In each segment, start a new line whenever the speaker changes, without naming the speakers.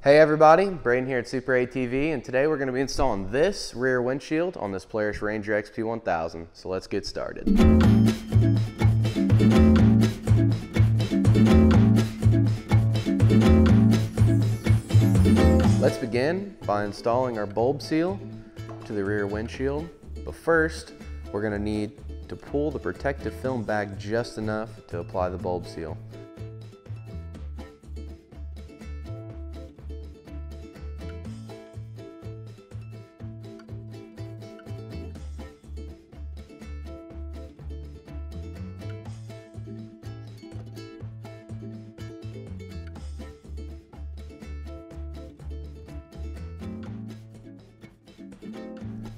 Hey everybody, Braden here at SuperATV, and today we're going to be installing this rear windshield on this Polaris Ranger XP 1000. So let's get started. Let's begin by installing our bulb seal to the rear windshield. But first, we're going to need to pull the protective film back just enough to apply the bulb seal.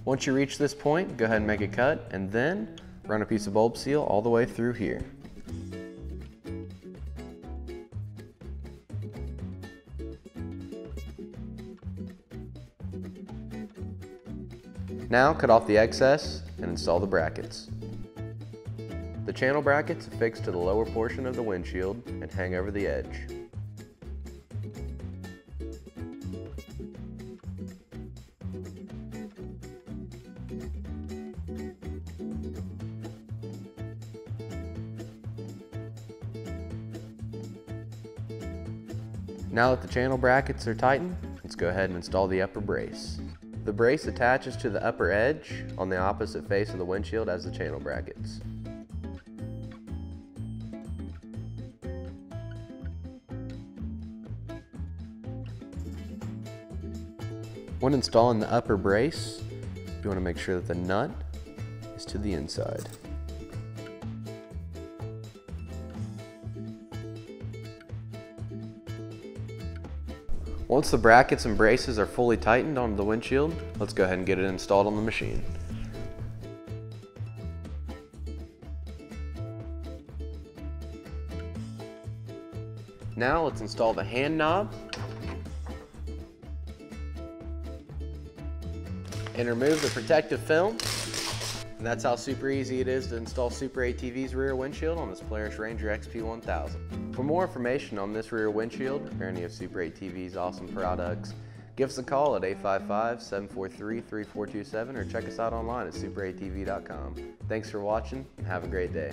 Once you reach this point, go ahead and make a cut and then run a piece of bulb seal all the way through here. Now cut off the excess and install the brackets. The channel brackets affix to the lower portion of the windshield and hang over the edge. Now that the channel brackets are tightened, let's go ahead and install the upper brace. The brace attaches to the upper edge on the opposite face of the windshield as the channel brackets. When installing the upper brace, you want to make sure that the nut is to the inside. Once the brackets and braces are fully tightened onto the windshield, let's go ahead and get it installed on the machine. Now let's install the hand knob and remove the protective film. And that's how super easy it is to install SuperATV's rear windshield on this Polaris Ranger XP 1000. For more information on this rear windshield or any of SuperATV's awesome products, give us a call at 855-743-3427 or check us out online at superatv.com. Thanks for watching and have a great day.